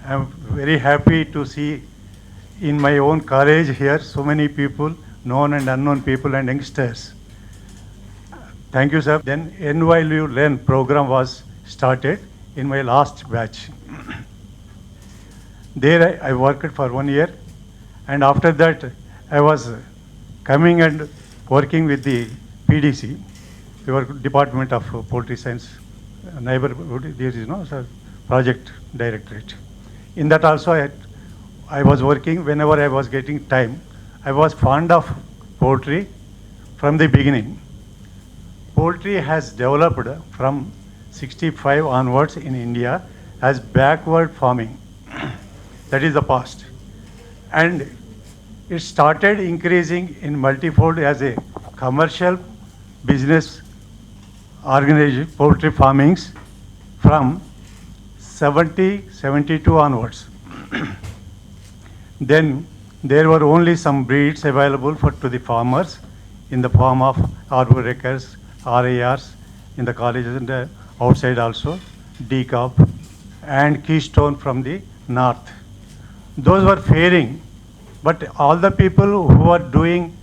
I'm very happy to see in my own college here so many people, known and unknown people and youngsters. Thank you, sir. Then NYU Learn program was started in my last batch. There I worked for 1 year, and after that I was coming and working with the PDC, your Department of Poultry Science, neighborhood, there is no sir, project directorate. In that also I was working whenever I was getting time. I was fond of poultry from the beginning. Poultry has developed from 65 onwards in India as backward farming. That is the past. And it started increasing in multifold as a commercial business organization, poultry farmings from 72 onwards. Then there were only some breeds available to the farmers in the form of arboreakers, RARs in the colleges and outside also, decop and keystone from the north. Those were fairing, but all the people who were doing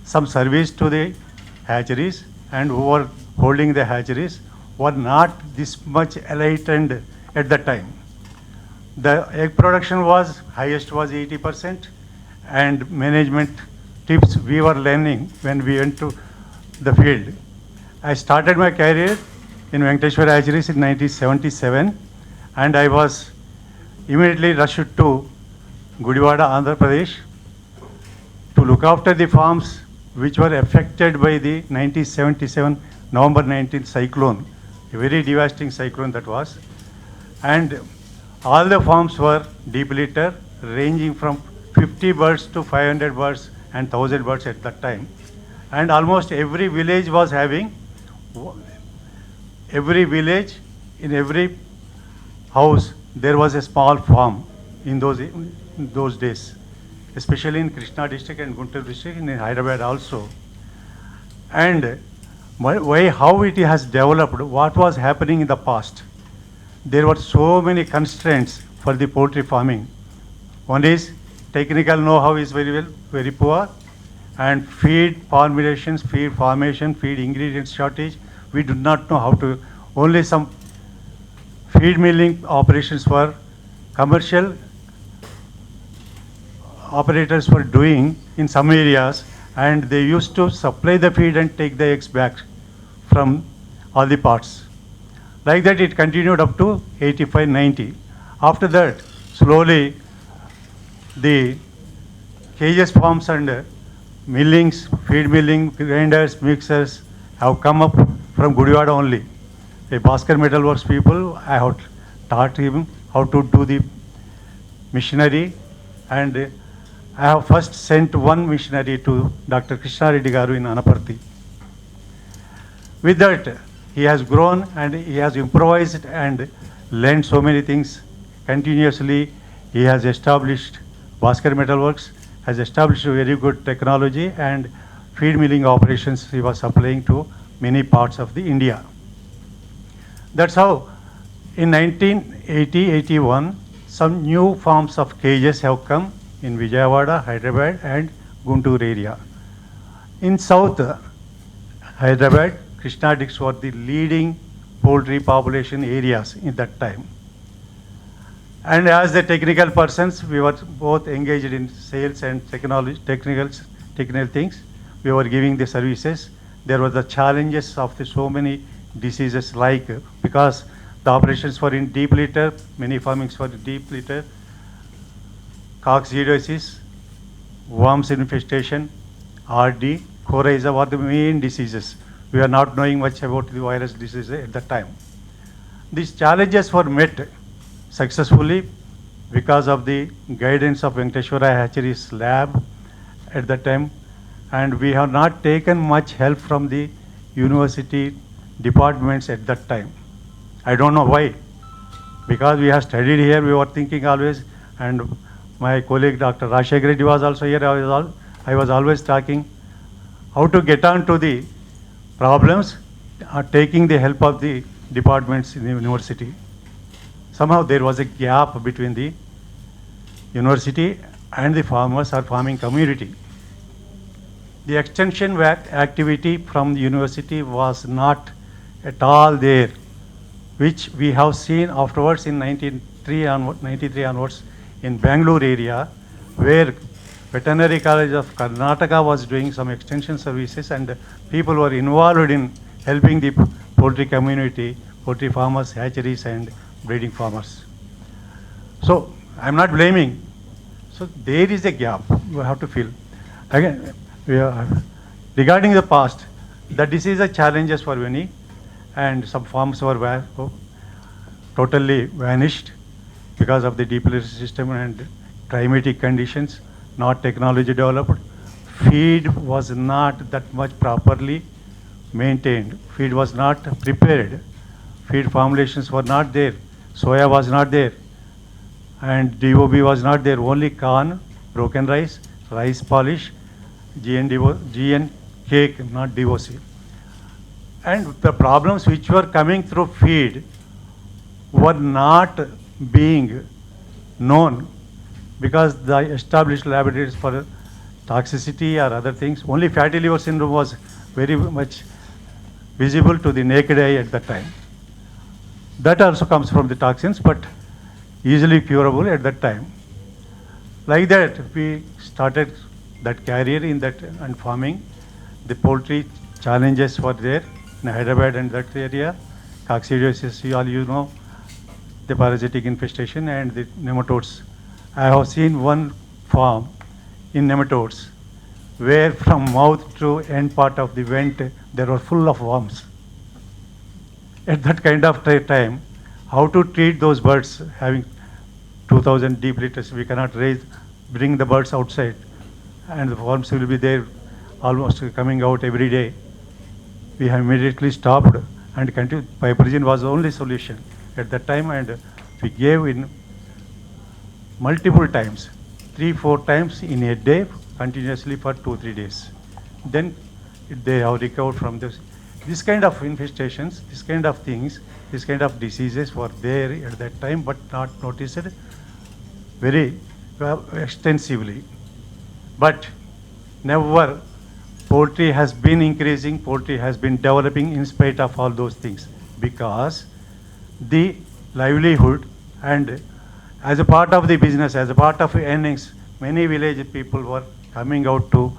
some service to the hatcheries and who were holding the hatcheries were not this much enlightened at the time. The egg production was highest was 80%, and management tips we were learning when we went to the field. I started my career in Venkateshwara Hatcheries in 1977, and I was immediately rushed to Gudivada, Andhra Pradesh, to look after the farms which were affected by the 1977 November 19th cyclone, a very devastating cyclone that was. And all the farms were deep litter, ranging from 50 birds to 500 birds and 1,000 birds at that time. And almost every village was having, every village, in every house, there was a small farm in those days, especially in Krishna district and Guntur district, and in Hyderabad also. And how it has developed, what was happening in the past. There were so many constraints for the poultry farming. One is technical know-how is very poor, and feed formulations, feed formation, feed ingredients shortage. We do not know how to, only some feed milling operations were commercial operators were doing in some areas, and they used to supply the feed and take the eggs back from all the parts. Like that it continued up to 85, 90. After that, slowly the cages farms and millings, feed milling, grinders, mixers have come up from Gudivada only. A Bhaskar Metalworks people, I have taught him how to do the machinery, and I have first sent one missionary to Dr. Krishna Reddy Garu in Anaparthi. With that, he has grown and he has improvised and learned so many things continuously. He has established, Bhaskar Metalworks has established a very good technology, and feed milling operations he was supplying to many parts of the India. That's how in 1980-81, some new forms of cages have come in Vijayawada, Hyderabad and Guntur area. In South Hyderabad, Krishna districts were the leading poultry population areas in that time. And as the technical persons, we were both engaged in sales and technical things. We were giving the services. There were the challenges of the so many diseases, like because the operations were in deep litter, many farmings were in deep litter, coccidiosis, worms infestation, RD, coryza were the main diseases. We are not knowing much about the virus disease at that time. These challenges were met successfully because of the guidance of Venkateshwara Hatcheries lab at that time, and we have not taken much help from the university departments at that time. I don't know why. Because we have studied here, we were thinking always, and my colleague Dr. Rajendranagar Reddy was also here. I was always talking how to get on to the poultry farming. How to get on to the poultry farming, how to get on to the poultry farming. But we have not taken much help from the university departments at that time. I don't know why. Because we have studied here, we were thinking always, and my colleague Dr. Rajendranagar Reddy was also here. I was always talking problems are taking the help of the departments in the university. Somehow there was a gap between the university and the farmers or farming community. The extension work activity from the university was not at all there, which we have seen afterwards in 93 onwards in Bangalore area, where Veterinary College of Karnataka was doing some extension services and people were involved in helping the poultry community, poultry farmers, hatcheries and breeding farmers. So I'm not blaming. So there is a gap we have to fill. Again, regarding the past, the disease challenges for many and some farms were totally vanished because of the depletion system and climatic conditions, not technology developed. Feed was not that much properly maintained. Feed was not prepared. Feed formulations were not there. Soya was not there. And DOB was not there. Only corn, broken rice, rice polish, GN cake, not DOC. And the problems which were coming through feed were not being known because the established laboratories for toxicity or other things, only fatty liver syndrome was very much visible to the naked eye at that time. That also comes from the toxins, but easily curable at that time. Like that, we started that career in that and farming. The poultry challenges were there in Hyderabad and that area. Coccidiosis, all you know, the parasitic infestation and the nematodes. I have seen one farm in nematodes where from mouth to end part of the vent they were full of worms. At that kind of time, how to treat those birds having 2000 deep liters, we cannot bring the birds outside and the worms will be there almost coming out every day. We have immediately stopped and continued. Piperazine was the only solution at that time and we gave in multiple times, 3-4 times in a day continuously for 2-3 days. Then they have recovered from this kind of infestations, this kind of things, this kind of diseases were there at that time but not noticed very extensively. But never poultry has been increasing, poultry has been developing in spite of all those things because the livelihood and as a part of the business, as a part of earnings, many village people were coming out to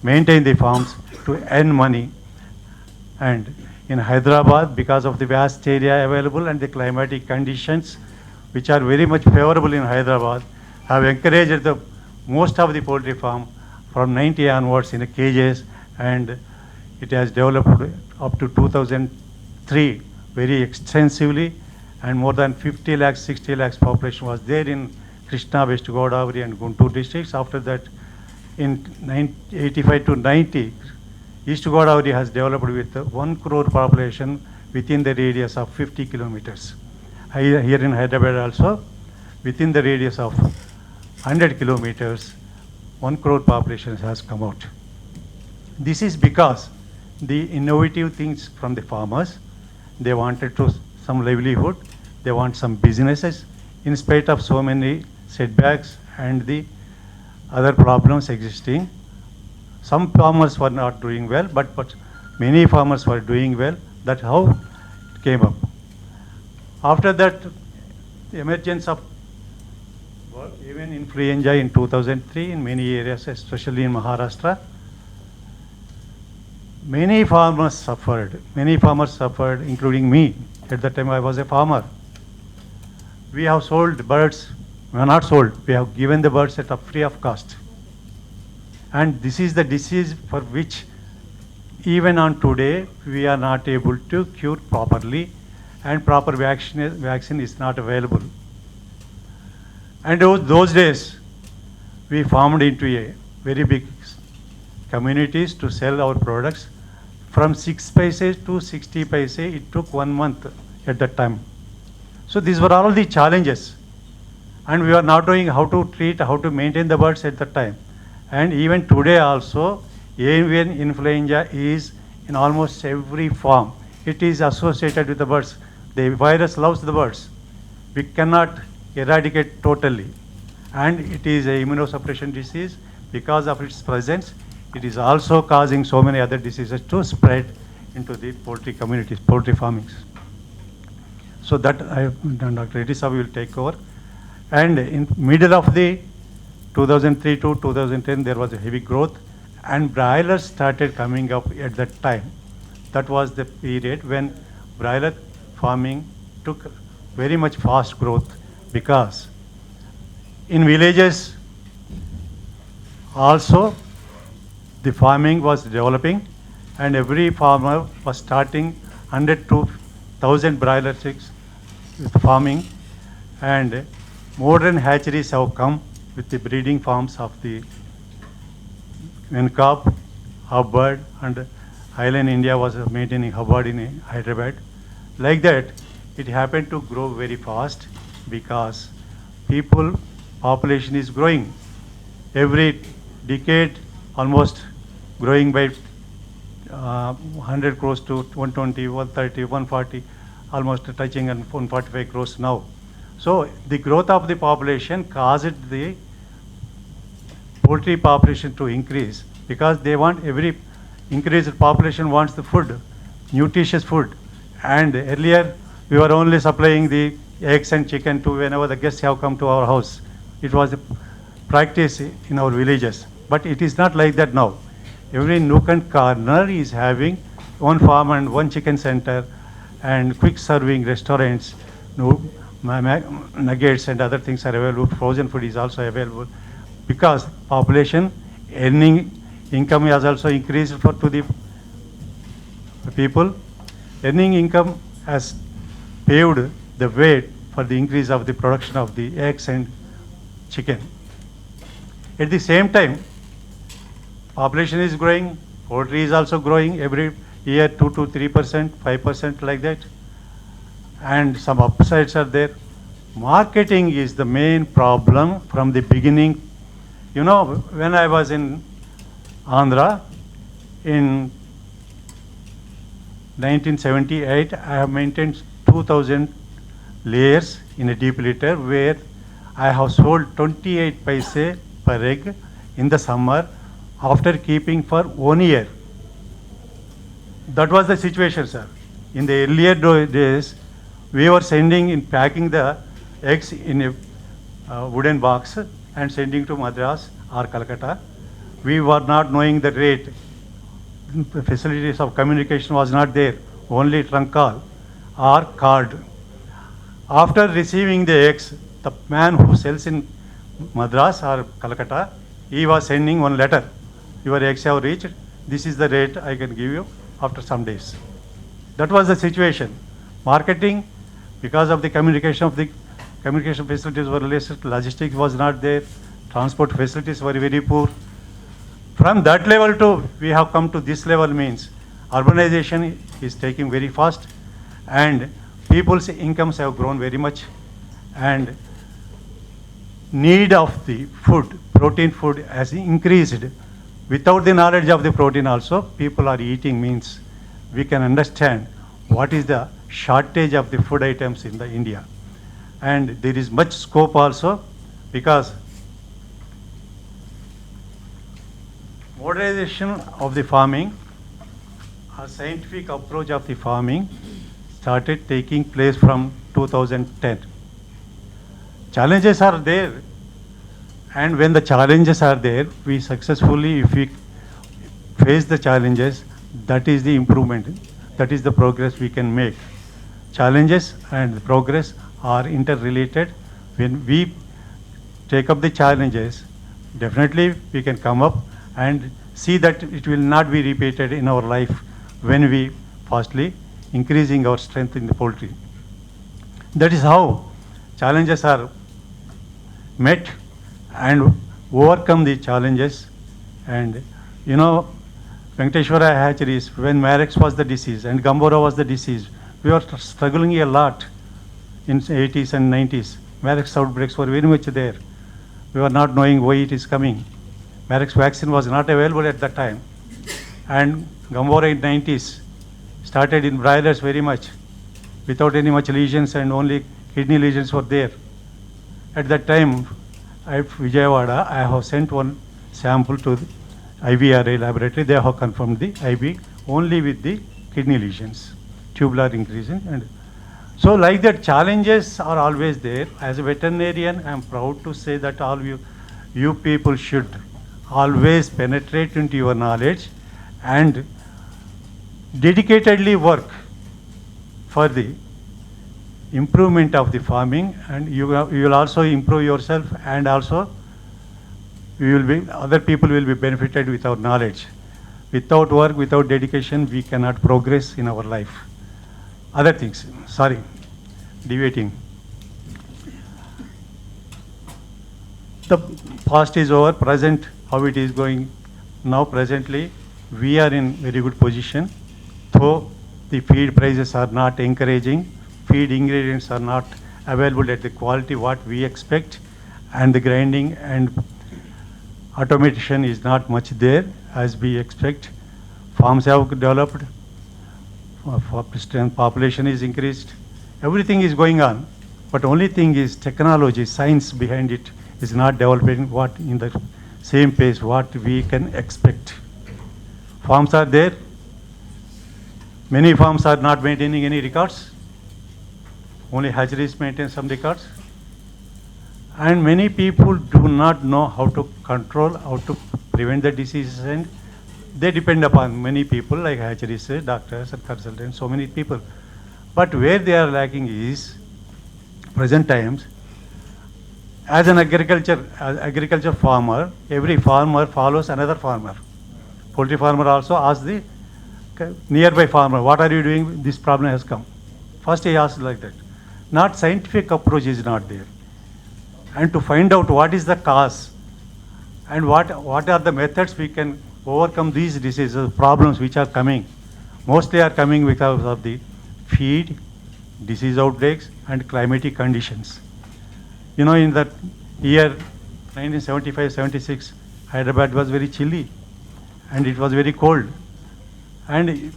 maintain the farms to earn money. And in Hyderabad, because of the vast area available and the climatic conditions, which are very much favorable in Hyderabad, have encouraged the most of the poultry farm from 90 onwards in the cages, and it has developed up to 2003 very extensively, and more than 50 lakhs, 60 lakhs population was there in Krishna, West Godavari and Guntur districts. After that, in 85 to 90, East Godavari has developed with 1 crore population within the radius of 50 kilometers. Here in Hyderabad also, within the radius of 100 kilometers, 1 crore population has come out. This is because the innovative things from the farmers, they wanted to some livelihood, they want some businesses in spite of so many setbacks and the other problems existing. Some farmers were not doing well, but many farmers were doing well. That's how it came up. After that, the emergence of even influenza in 2003 in many areas, especially in Maharashtra, many farmers suffered, including me. At that time I was a farmer. We have sold birds, we have not sold, we have given the birds at a free of cost. And this is the disease for which even on today we are not able to cure properly and proper vaccine is not available. And those days we formed into a very big communities to sell our products. From 6 paise to 60 paise, it took 1 month at that time. So these were all the challenges. And we were not knowing how to treat, how to maintain the birds at that time. And even today also, avian influenza is in almost every farm. It is associated with the birds. The virus loves the birds. We cannot eradicate totally. And it is a immunosuppression disease. Because of its presence, it is also causing so many other diseases to spread into the poultry communities, poultry farmings. So that Dr. Reddy Saab will take over. And in middle of the 2003 to 2010, there was a heavy growth, and broilers started coming up at that time. That was the period when broiler farming took very much fast growth, because in villages also the farming was developing, and every farmer was starting 100 to 1000 broiler chicks with farming, and modern hatcheries have come with the breeding farms of the Venkap, Hubbard, and Highland India was maintaining Hubbard in Hyderabad. Like that, it happened to grow very fast because population is growing. Every decade, almost growing by 100 crores to 120, 130, 140, almost touching on 145 crores now. So the growth of the population caused the poultry population to increase, because they want every increased population wants the food, nutritious food. And earlier we were only supplying the eggs and chicken to whenever the guests have come to our house. It was a practice in our villages, but it is not like that now. Every nook and corner is having one farm and one chicken center and quick serving restaurants. Nuggets and other things are available. Frozen food is also available, because population earning income has also increased to the people. Earning income has paved the way for the increase of the production of the eggs and chicken. At the same time, population is growing, poultry is also growing every year 2 to 3%, 5% like that. And some upsides are there. Marketing is the main problem from the beginning. You know, when I was in Andhra in 1978, I have maintained 2000 layers in a deep litter, where I have sold 28 paise per egg in the summer after keeping for 1 year. That was the situation, sir. In the earlier days, we were packing the eggs in a wooden box and sending to Madras or Calcutta. We were not knowing the rate. The facilities of communication was not there, only trunk call or card. After receiving the eggs, the man who sells in Madras or Calcutta, he was sending one letter. Your eggs have reached, this is the rate I can give you after some days. That was the situation. Marketing, because of the communication facilities were less, logistics was not there, transport facilities were very poor. From that level to we have come to this level means urbanization is taking very fast, and people's incomes have grown very much, and need of the food, protein food, has increased. Without the knowledge of the protein also, people are eating means we can understand what is the shortage of the food items in the India. And there is much scope also, because modernization of the farming, a scientific approach of the farming started taking place from 2010. Challenges are there, and when the challenges are there, we successfully, if we face the challenges, that is the improvement, that is the progress we can make. Challenges and progress are interrelated. When we take up the challenges, definitely we can come up and see that it will not be repeated in our life when we fastly increasing our strength in the poultry. That is how challenges are met and overcome the challenges. And you know, Venkateshwara hatcheries, when Marex was the disease and Gambora was the disease, we were struggling a lot in 80s and 90s. Marex outbreaks were very much there. We were not knowing why it is coming. Marex vaccine was not available at that time. And Gambora in 90s started in broilers very much, without any much lesions, and only kidney lesions were there. At that time, at Vijayawada, I have sent one sample to the IVRA laboratory. They have confirmed the IB only with the kidney lesions, tubular increasing. And so like that, challenges are always there. As a veterinarian, I am proud to say that all you people should always penetrate into your knowledge and dedicatedly work for the improvement of the farming, and you will also improve yourself, and also other people will be benefited with our knowledge. Without work, without dedication, we cannot progress in our life. Other things, sorry, deviating. The past is over, present, how it is going now. Presently, we are in very good position, though the feed prices are not encouraging, feed ingredients are not available at the quality what we expect, and the grinding and automation is not much there as we expect. Farms have developed, population is increased, everything is going on, but only thing is technology, science behind it is not developing what in the same pace what we can expect. Farms are there, many farms are not maintaining any records, only hatcheries maintain some records, and many people do not know how to control, how to prevent the diseases, and they depend upon many people like hatcheries, doctors and consultants, so many people. But where they are lacking is, present times, as an agriculture farmer, every farmer follows another farmer. Poultry farmer also asks the nearby farmer, what are you doing? This problem has come. First he asks like that. Not scientific approach is not there. And to find out what is the cause and what are the methods we can overcome these diseases, problems which are coming. Mostly are coming because of the feed, disease outbreaks, and climatic conditions. You know, in that year 1975-76, Hyderabad was very chilly and it was very cold. And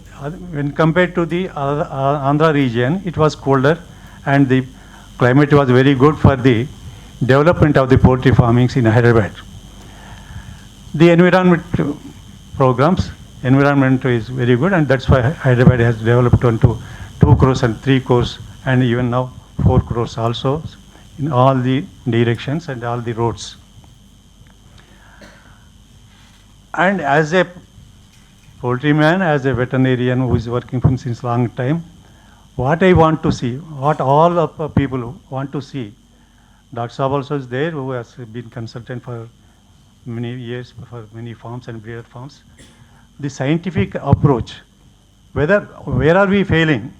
when compared to the Andhra region, it was colder, and the climate was very good for the development of the poultry farmings in Hyderabad. The environment programs, environment is very good, and that's why Hyderabad has developed onto 2 crores and 3 crores, and even now 4 crores also in all the directions and all the roads. And as a poultryman, as a veterinarian who is working from since long time, what I want to see, what all of people want to see, Dr. Saab also is there, who has been consultant for many years for many farms and breeder farms. The scientific approach, where are we failing,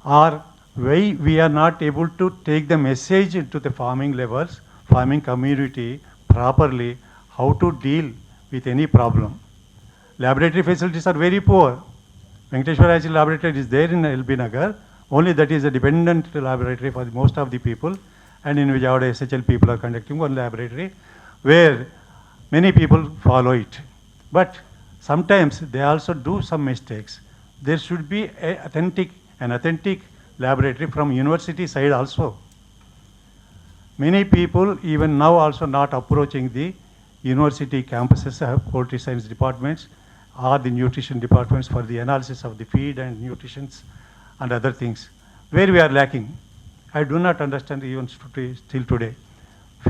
or why we are not able to take the message into the farming levels, farming community properly, how to deal with any problem. Laboratory facilities are very poor. Venkateshwara Hatchery laboratory is there in LB Nagar, only that is a dependent laboratory for most of the people, and in Vijayawada SHL people are conducting one laboratory where many people follow it. But sometimes they also do some mistakes. There should be an authentic laboratory from university side also. Many people even now also not approaching the university campuses, have poultry science departments or the nutrition departments for the analysis of the feed and nutrition and other things. Where we are lacking, I do not understand even still today.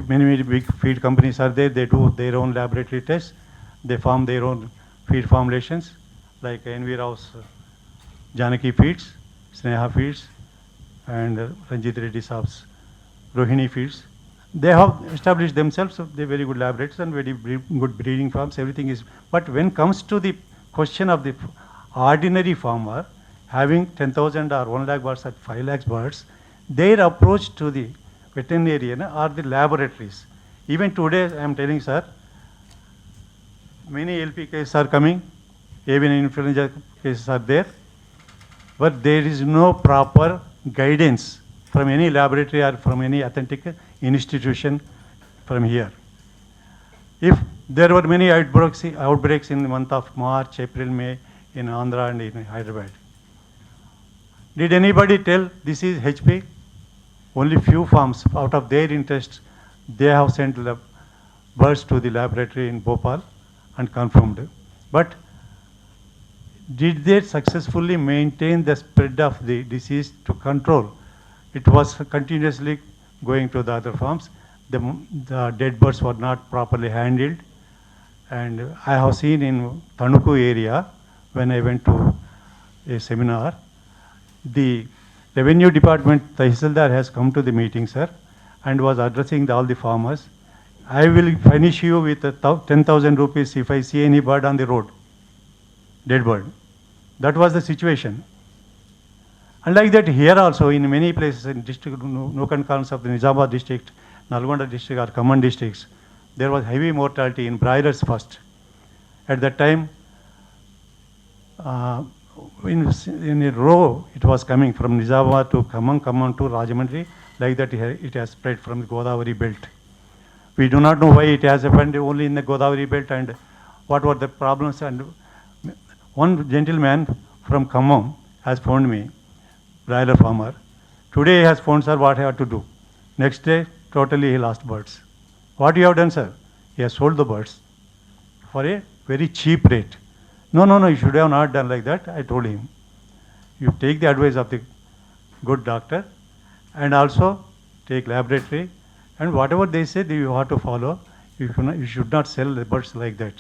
Many big feed companies are there, they do their own laboratory tests, they form their own feed formulations, like NV Rao's Janaki Feeds, Sneha Feeds, and Ranjit Reddy Saab's Rohini Feeds. They have established themselves, so they're very good laboratories and very good breeding farms, everything is. But when comes to the question of the ordinary farmer having 10,000 or 1 lakh birds or 5 lakh birds, their approach to the veterinarian or the laboratories. Even today, I am telling sir, many LP cases are coming, Avian influenza cases are there, but there is no proper guidance from any laboratory or from any authentic institution from here. If there were many outbreaks in the month of March, April, May in Andhra and in Hyderabad. Did anybody tell this is HP? Only few farms, out of their interest, they have sent the birds to the laboratory in Bhopal and confirmed. But did they successfully maintain the spread of the disease to control? It was continuously going to the other farms. The dead birds were not properly handled. And I have seen in Tanuku area, when I went to a seminar, the revenue department, Tahsildar has come to the meeting, sir, and was addressing all the farmers. I will furnish you with 10,000 rupees if I see any bird on the road, dead bird. That was the situation. And like that here also in many places in district, Nukankalans of the Nizamabad district, Nalgonda district or common districts, there was heavy mortality in broilers first. At that time, in a row, it was coming from Nizamabad to Khammam to Rajahmundry, like that it has spread from the Godavari belt. We do not know why it has happened only in the Godavari belt and what were the problems. And one gentleman from Khammam has phoned me, broiler farmer. Today he has phoned, sir, what I have to do. Next day, totally he lost birds. What you have done, sir? He has sold the birds for a very cheap rate. No, you should have not done like that. I told him, you take the advice of the good doctor and also take laboratory and whatever they say, you have to follow. You should not sell the birds like that.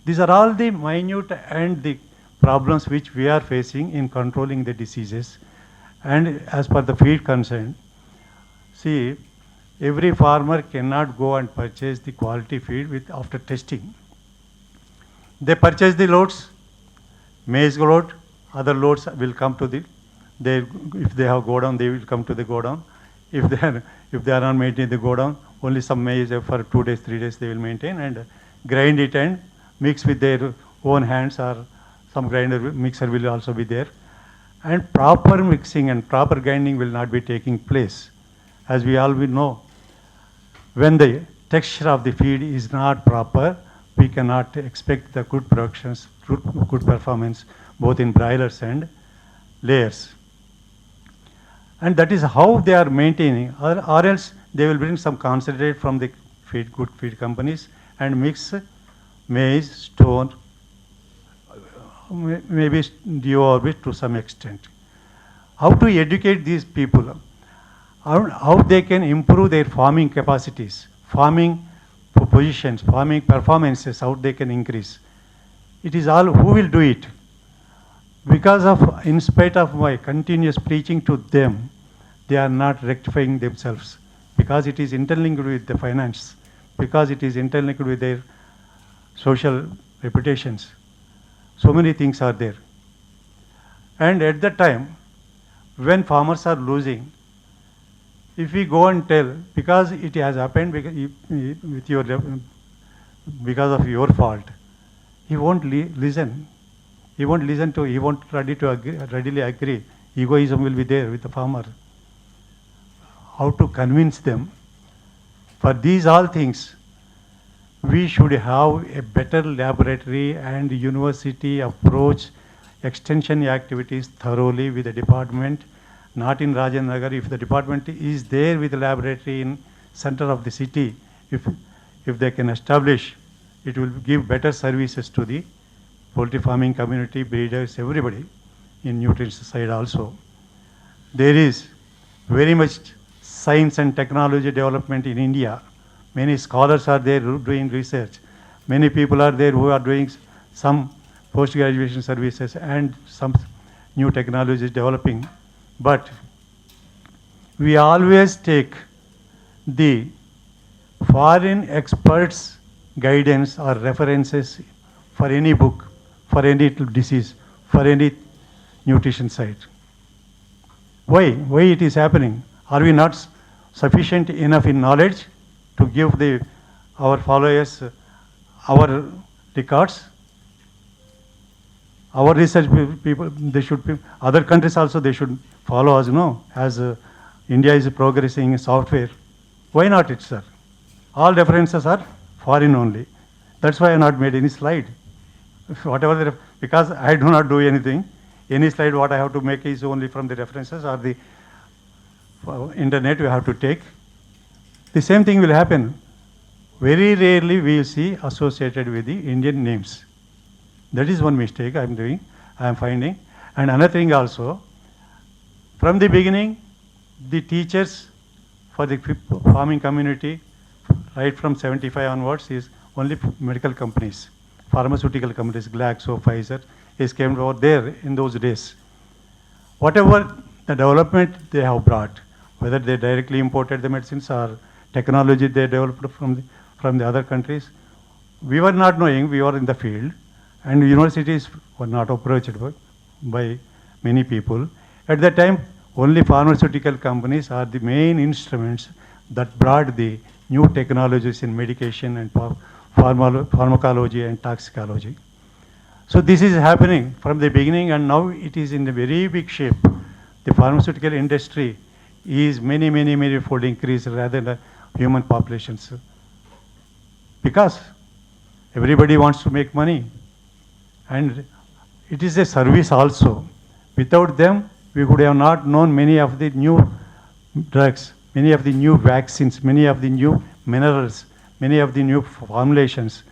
These are all the minute and the problems which we are facing in controlling the diseases. And as per the feed concern, see, every farmer cannot go and purchase the quality feed after testing. They purchase the loads, maize load, other loads will come to if they have godown, they will come to the godown. If they are not maintaining the godown, only some maize for 2 days, 3 days they will maintain and grind it and mix with their own hands or some mixer will also be there. And proper mixing and proper grinding will not be taking place. As we all will know, when the texture of the feed is not proper, we cannot expect the good productions, good performance, both in broilers and layers. And that is how they are maintaining, or else they will bring some concentrate from the good feed companies and mix maize, stone, maybe deorbit to some extent. How to educate these people? How they can improve their farming capacities, farming positions, farming performances, how they can increase. It is all who will do it. Because of, in spite of my continuous preaching to them, they are not rectifying themselves. Because it is interlinked with the finance, because it is interlinked with their social reputations. So many things are there. And at that time, when farmers are losing, if we go and tell, because it has happened because of your fault, he won't listen. He won't listen to, he won't readily agree. Egoism will be there with the farmer. How to convince them? For these all things, we should have a better laboratory and university approach, extension activities thoroughly with the department, not in Rajendranagar. If the department is there with the laboratory in center of the city, if they can establish, it will give better services to the poultry farming community, breeders, everybody in nutrition side also. There is very much science and technology development in India. Many scholars are there doing research. Many people are there who are doing some post-graduation services and some new technologies developing. But we always take the foreign experts' guidance or references for any book, for any disease, for any nutrition site. Why? Why it is happening? Are we not sufficient enough in knowledge to give our followers our records? Our research people, they should be, other countries also, they should follow us, as India is progressing in software. Why not it, sir? All references are foreign only. That's why I have not made any slide. whatever because I do not do anything. Any slide what I have to make is only from the references or the internet we have to take. The same thing will happen. Very rarely we will see associated with the Indian names. That is one mistake I am finding. And another thing also, from the beginning, the teachers for the farming community, right from 75 onwards, is only medical companies, pharmaceutical companies, Glaxo, Pfizer, is came over there in those days. Whatever the development they have brought, whether they directly imported the medicines or technology they developed from the other countries, we were not knowing, we were in the field, and universities were not approached by many people. At that time, only pharmaceutical companies are the main instruments that brought the new technologies in medication and pharmacology and toxicology. So this is happening from the beginning, and now it is in a very big shape. The pharmaceutical industry is many fold increase rather than human populations. Because everybody wants to make money. And it is a service also. Without them, we could have not known many of the new drugs, many of the new vaccines, many of the new minerals, many of the new formulations.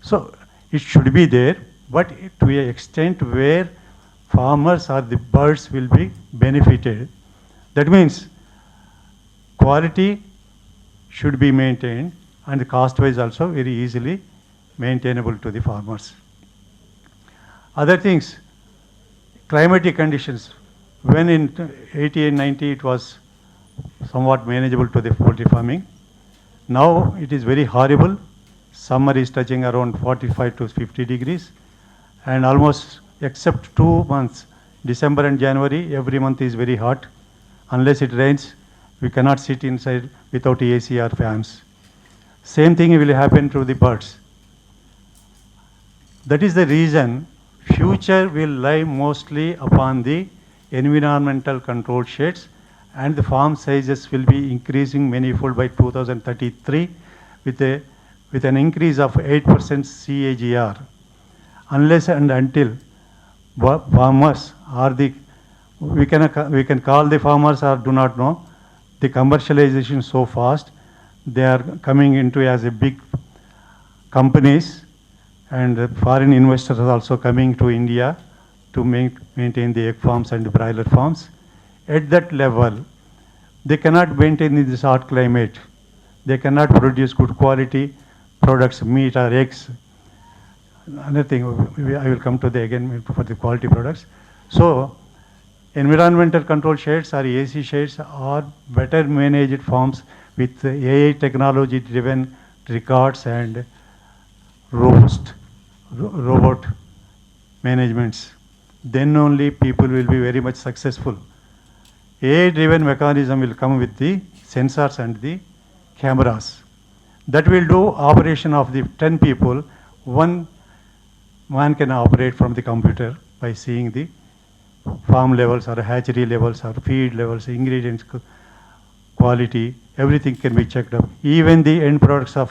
So it should be there, but to an extent where farmers or the birds will be benefited. That means quality should be maintained and the cost-wise also very easily maintainable to the farmers. Other things, climatic conditions. When in 80 and 90 it was somewhat manageable to the poultry farming. Now it is very horrible. Summer is touching around 45 to 50 degrees, and almost except 2 months, December and January, every month is very hot. Unless it rains, we cannot sit inside without AC or fans. Same thing will happen to the birds. That is the reason future will lie mostly upon the environmental control sheds, and the farm sizes will be increasing manifold by 2033 with an increase of 8% CAGR. Unless and until farmers are we can call the farmers or do not know, the commercialization so fast, they are coming into as a big companies, and foreign investors are also coming to India to maintain the egg farms and the broiler farms. At that level, they cannot maintain in this hot climate. They cannot produce good quality products, meat or eggs. Another thing, I will come to the again for the quality products. So, environmental control sheds or AC sheds are better managed farms with AI technology driven records and robot managements. Then only people will be very much successful. AI-driven mechanism will come with the sensors and the cameras. That will do operation of the 10 people. One man can operate from the computer by seeing the farm levels or hatchery levels or feed levels, ingredients quality, everything can be checked up. Even the end products of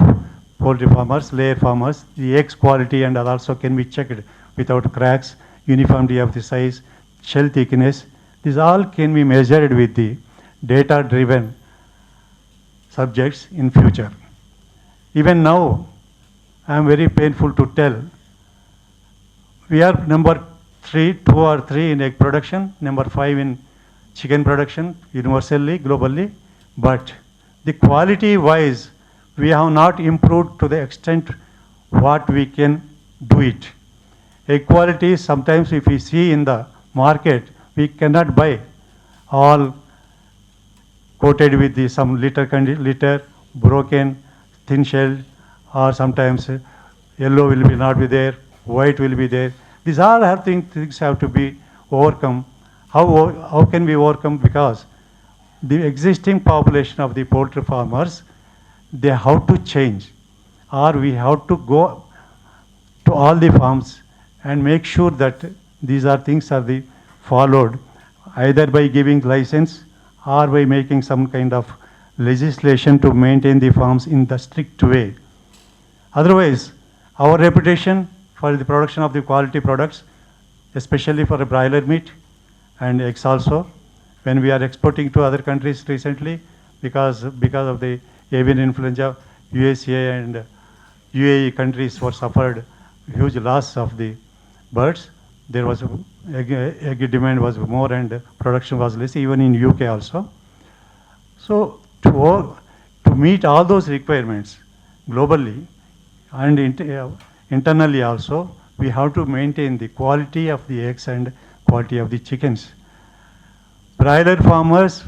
poultry farmers, layer farmers, the eggs quality and also can be checked without cracks, uniformity of the size, shell thickness. These all can be measured with the data-driven subjects in future. Even now, I am very painful to tell, we are number 2 or 3 in egg production, number 5 in chicken production, universally, globally, but the quality-wise, we have not improved to the extent what we can do it. Egg quality, sometimes if we see in the market, we cannot buy all coated with some litter, broken, thin shell, or sometimes yellow will not be there, white will be there. These all things have to be overcome. How can we overcome? Because the existing population of the poultry farmers, they have to change, or we have to go to all the farms and make sure that these things are followed, either by giving license or by making some kind of legislation to maintain the farms in the strict way. Otherwise, our reputation for the production of the quality products, especially for the broiler meat and eggs also. When we are exporting to other countries recently, because of the avian influenza, USA and UAE countries were suffered huge loss of the birds. There was egg demand was more and production was less, even in UK also. So to meet all those requirements globally and internally also, we have to maintain the quality of the eggs and quality of the chickens. Broiler farmers,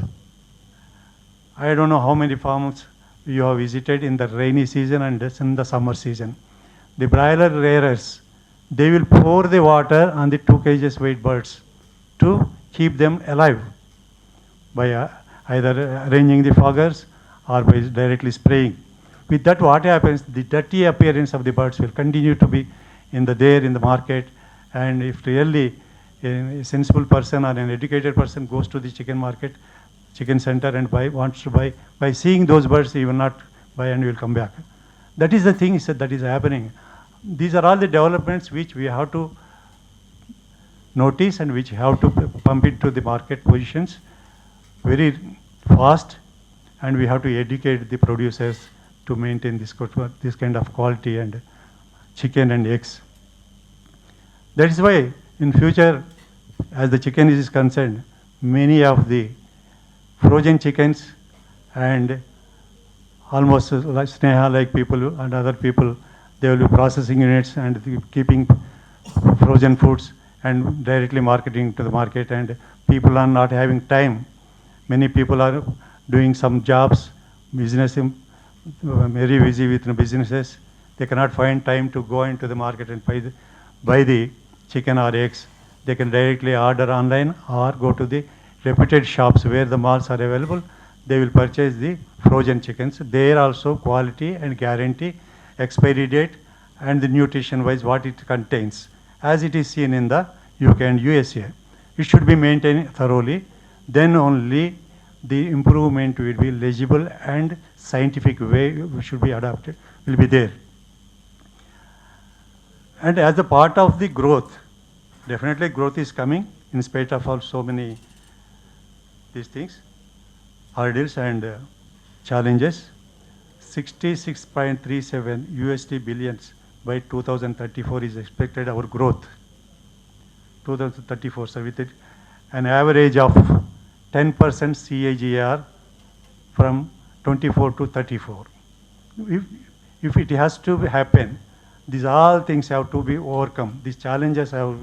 I don't know how many farms you have visited in the rainy season and in the summer season. The broiler rearers, they will pour the water on the 2 kg weight birds to keep them alive by either arranging the foggers or by directly spraying. With that, what happens? The dirty appearance of the birds will continue to be in the market, and if really a sensible person or an educated person goes to the chicken market, chicken center and wants to buy, by seeing those birds, he will not buy and will come back. That is the thing that is happening. These are all the developments which we have to notice and which have to pump into the market positions very fast, and we have to educate the producers to maintain this kind of quality and chicken and eggs. That is why in future, as the chicken is concerned, many of the frozen chickens and almost like Sneha like people and other people, they will be processing units and keeping frozen foods and directly marketing to the market, and people are not having time. Many people are doing some jobs, business, very busy with businesses. They cannot find time to go into the market and buy the chicken or eggs. They can directly order online or go to the reputed shops where the malls are available. They will purchase the frozen chickens. There also quality and guarantee, expiry date and the nutrition wise what it contains, as it is seen in the UK and USA. It should be maintained thoroughly. Then only the improvement will be legible and scientific way should be adopted, will be there. And as a part of the growth, definitely growth is coming in spite of all so many these things, hurdles and challenges. 66.37 USD billions by 2034 is expected our growth. 2034, so with it, an average of 10% CAGR from 24 to 34. If it has to happen, these all things have to be overcome. These challenges have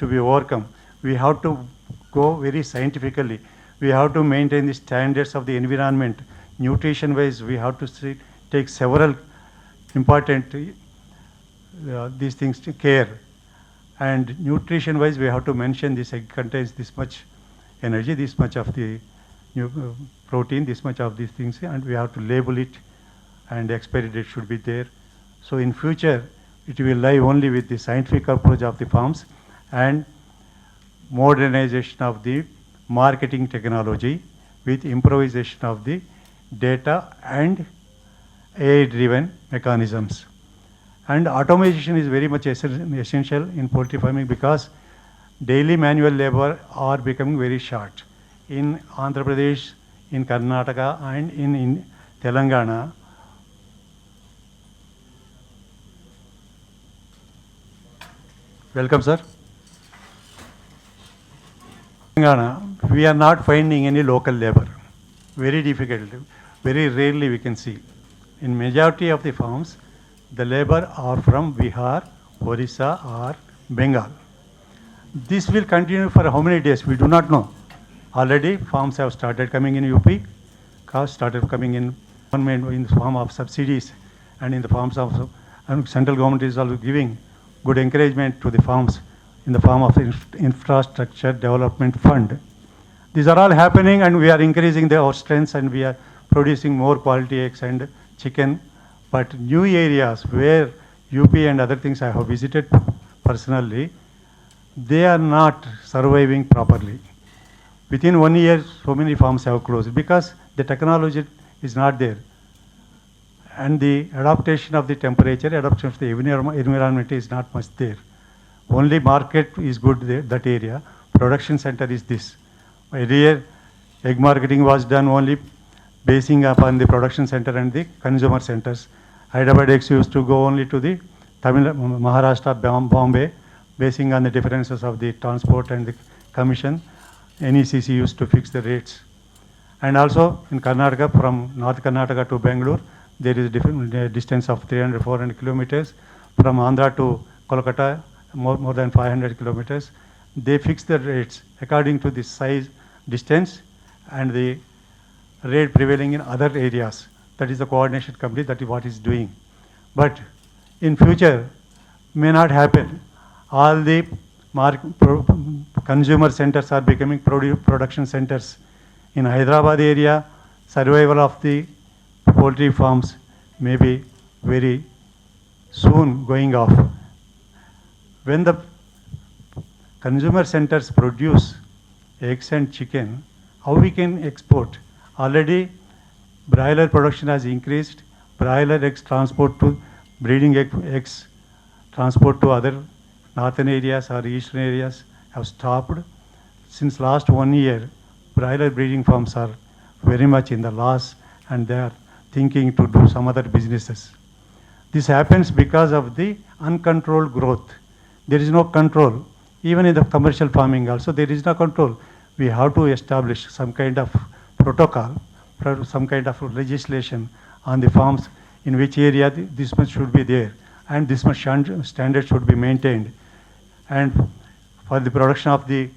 to be overcome. We have to go very scientifically. We have to maintain the standards of the environment. Nutrition wise, we have to take several important these things to care. And nutrition wise, we have to mention this egg contains this much energy, this much of the protein, this much of these things, and we have to label it, and the expiry date should be there. So in future, it will lie only with the scientific approach of the farms and modernization of the marketing technology with improvisation of the data and AI-driven mechanisms. And automation is very much essential in poultry farming because daily manual labor are becoming very short. In Andhra Pradesh, in Karnataka and in Telangana, welcome sir. Telangana, we are not finding any local labor. Very difficult. Very rarely we can see. In majority of the farms, the labor are from Bihar, Orissa or Bengal. This will continue for how many days? We do not know. Already farms have started coming in UP, cows started coming in the form of subsidies, and in the forms of and central government is also giving good encouragement to the farms in the form of infrastructure development fund. These are all happening, and we are increasing our strengths, and we are producing more quality eggs and chicken. But new areas where UP and other things I have visited personally, they are not surviving properly. Within 1 year, so many farms have closed because the technology is not there. and the adaptation of the temperature, adaptation of the environment is not much there. Only market is good there, that area. Production center is this. Earlier, egg marketing was done only basing upon the production center and the consumer centers. Hyderabad eggs used to go only to the Tamil, Maharashtra, Bombay, basing on the differences of the transport and the commission. NECC used to fix the rates. And also in Karnataka, from North Karnataka to Bangalore, there is a different distance of 300, 400 kilometers. From Andhra to Kolkata, more than 500 kilometers. They fix the rates according to the size, distance, and the rate prevailing in other areas. That is the coordination company, that is what is doing. But in future, may not happen. All the consumer centers are becoming production centers. In Hyderabad area, survival of the poultry farms may be very soon going off. When the consumer centers produce eggs and chicken, how we can export? Already broiler production has increased. Broiler eggs transport to breeding eggs transport to other northern areas or eastern areas have stopped. Since last 1 year, broiler breeding farms are very much in the loss, and they are thinking to do some other businesses. This happens because of the uncontrolled growth. There is no control. Even in the commercial farming also, there is no control. We have to establish some kind of protocol, some kind of legislation on the farms in which area this much should be there, and this much standard should be maintained. And for the production of the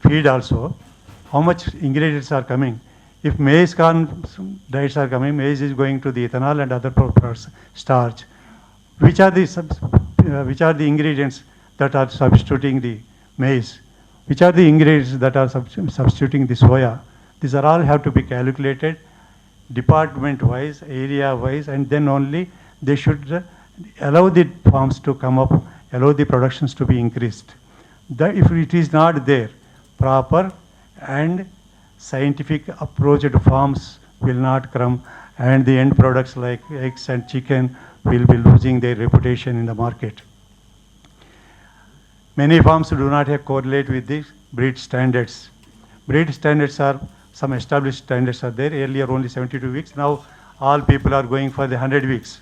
feed also, how much ingredients are coming. If maize diets are coming, maize is going to the ethanol and other products, starch. Which are the ingredients that are substituting the maize? Which are the ingredients that are substituting the soya? These are all have to be calculated department-wise, area-wise, and then only they should allow the farms to come up, allow the productions to be increased. If it is not there, proper and scientific approach to farms will not come, and the end products like eggs and chicken will be losing their reputation in the market. Many farms do not have correlate with the breed standards. Breed standards are, some established standards are there. Earlier only 72 weeks. Now all people are going for the 100 weeks.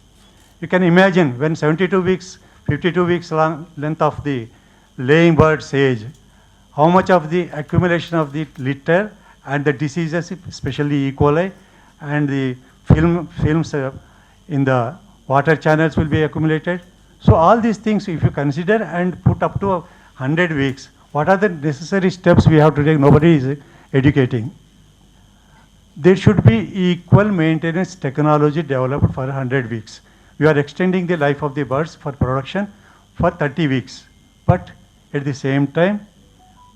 You can imagine when 72 weeks, 52 weeks long length of the laying bird's age, how much of the accumulation of the litter and the diseases, especially E. coli, and the films in the water channels will be accumulated. So all these things, if you consider and put up to 100 weeks, what are the necessary steps we have to take? Nobody is educating. There should be equal maintenance technology developed for 100 weeks. We are extending the life of the birds for production for 30 weeks. But at the same time,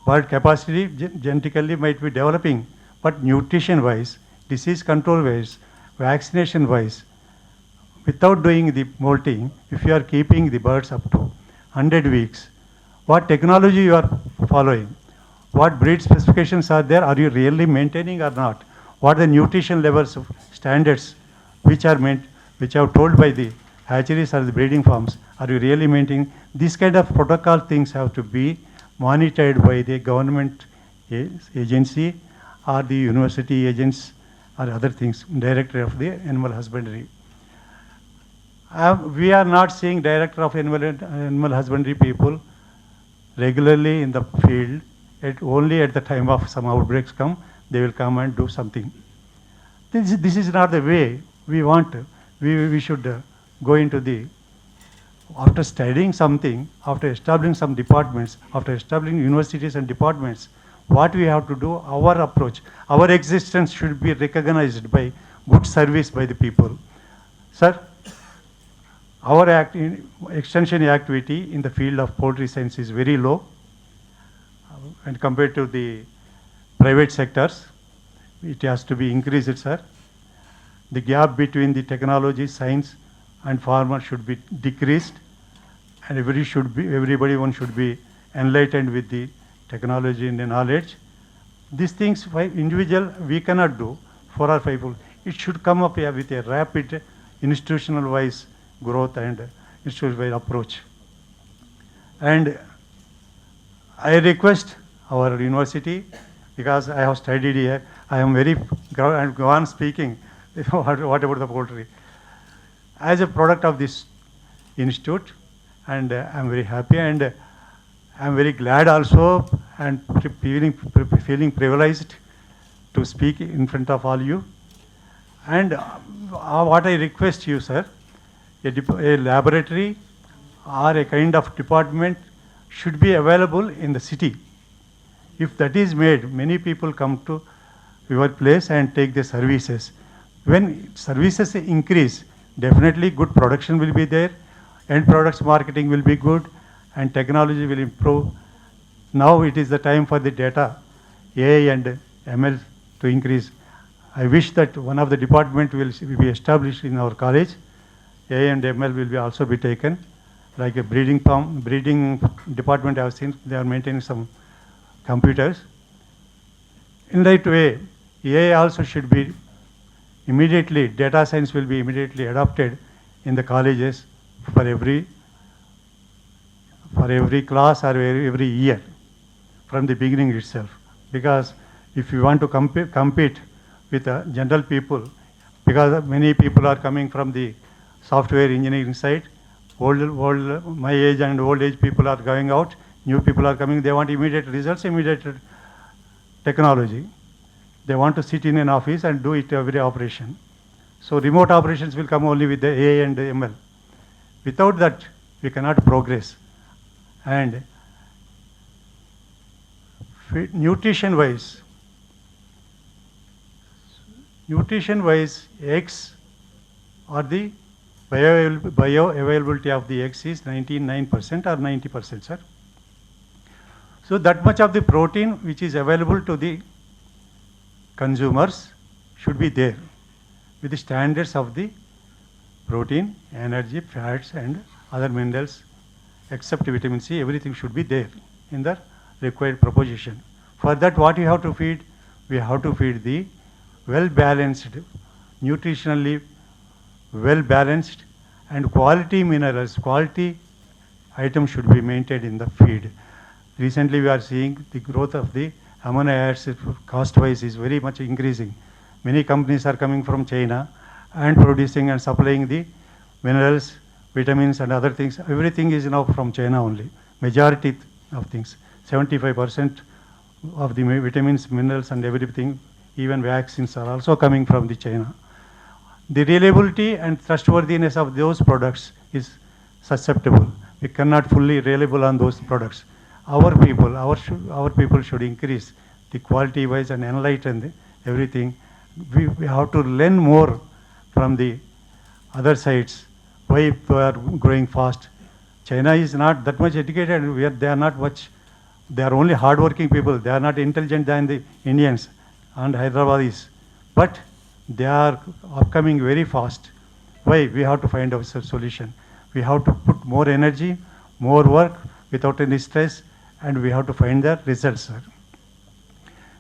bird capacity genetically might be developing, but nutrition-wise, disease control-wise, vaccination-wise, without doing the molting, if you are keeping the birds up to 100 weeks, what technology you are following? What breed specifications are there? Are you really maintaining or not? What are the nutrition levels of standards which are told by the hatcheries or the breeding farms? Are you really maintaining? These kind of protocol things have to be monitored by the government agency or the university agents or other things, director of the animal husbandry. We are not seeing director of animal husbandry people regularly in the field. Only at the time of some outbreaks come, they will come and do something. This is not the way we want. We should go into the, after studying something, after establishing some departments, after establishing universities and departments, what we have to do, our approach, our existence should be recognized by good service by the people. Sir, our extension activity in the field of poultry science is very low, and compared to the private sectors, it has to be increased, sir. The gap between the technology, science, and farmer should be decreased, and everybody should be enlightened with the technology and the knowledge. These things, by individual, we cannot do. 4 or 5 people. It should come up with a rapid institutional wise growth and institutional wise approach. And I request our university, because I have studied here, I am very, and go on speaking, what about the poultry? As a product of this institute, and I am very happy, and I am very glad also, and feeling privileged to speak in front of all you. And what I request you, sir, a laboratory or a kind of department should be available in the city. If that is made, many people come to your place and take the services. When services increase, definitely good production will be there, end products marketing will be good, and technology will improve. Now it is the time for the data, AI and ML to increase. I wish that one of the department will be established in our college. AI and ML will be also be taken. Like a breeding department I have seen, they are maintaining some computers. In that way, AI also should be immediately, data science will be immediately adopted in the colleges for every class or every year from the beginning itself. Because if you want to compete with general people, because many people are coming from the software engineering side, my age and old age people are going out, new people are coming, they want immediate results, immediate technology. They want to sit in an office and do it every operation. So remote operations will come only with the AI and the ML. Without that, we cannot progress. And nutrition-wise, eggs or the bioavailability of the eggs is 99% or 90%, sir. So that much of the protein which is available to the consumers should be there with the standards of the protein, energy, fats and other minerals, except vitamin C, everything should be there in the required proposition. For that, what we have to feed? We have to feed the well-balanced, nutritionally well-balanced and quality minerals, quality items should be maintained in the feed. Recently, we are seeing the growth of the amino acids cost-wise is very much increasing. Many companies are coming from China and producing and supplying the minerals, vitamins and other things. Everything is now from China only. Majority of things, 75% of the vitamins, minerals and everything, even vaccines are also coming from the China. The reliability and trustworthiness of those products is susceptible. We cannot fully reliable on those products. Our people should increase the quality wise and enlighten everything. We have to learn more from the other sides. Why they are growing fast? China is not that much educated. They are not much. They are only hardworking people. They are not intelligent than the Indians and Hyderabadis. But they are upcoming very fast. Why? We have to find a solution. We have to put more energy, more work without any stress, and we have to find the results, sir.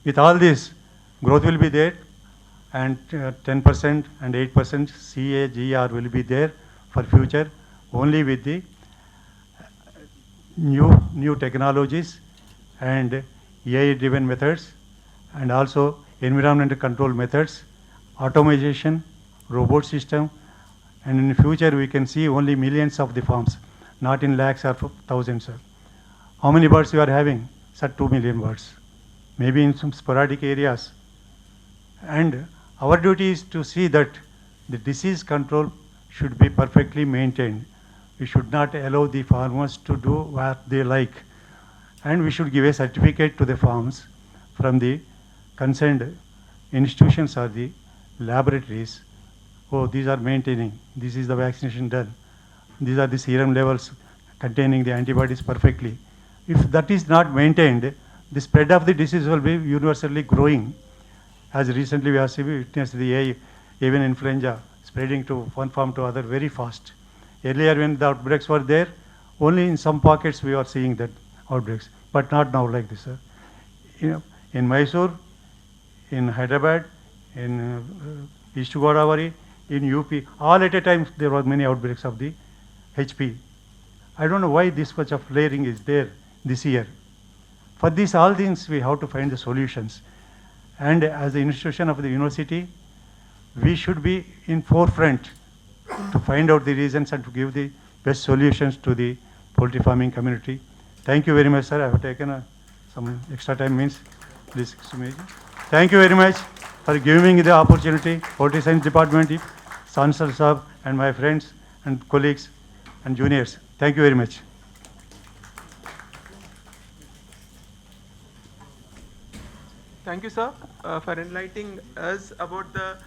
With all this, growth will be there, and 10% and 8% CAGR will be there for future, only with the new technologies and AI-driven methods, and also environmental control methods, automation, robot system, and in the future we can see only millions of the farms, not in lakhs or thousands, sir. How many birds you are having? Sir, 2 million birds. Maybe in some sporadic areas. And our duty is to see that the disease control should be perfectly maintained. We should not allow the farmers to do what they like. And we should give a certificate to the farms from the concerned institutions or the laboratories. Oh, these are maintaining. This is the vaccination done. These are the serum levels containing the antibodies perfectly. If that is not maintained, the spread of the disease will be universally growing. As recently we have witnessed the avian influenza spreading to one farm to other very fast. Earlier when the outbreaks were there, only in some pockets we are seeing that outbreaks, but not now like this, sir. In Mysore, in Hyderabad, in East Godavari, in UP, all at a time there were many outbreaks of the HP. I don't know why this much of layering is there this year. For this, all things we have to find the solutions. And as the institution of the university, we should be in forefront to find out the reasons and to give the best solutions to the poultry farming community. Thank you very much, sir. I have taken some extra time means this. Thank you very much for giving me the opportunity, Poultry Science Department, Chancellor Sahab, and my friends and colleagues and juniors. Thank you very much. Thank you, sir, for enlightening us about the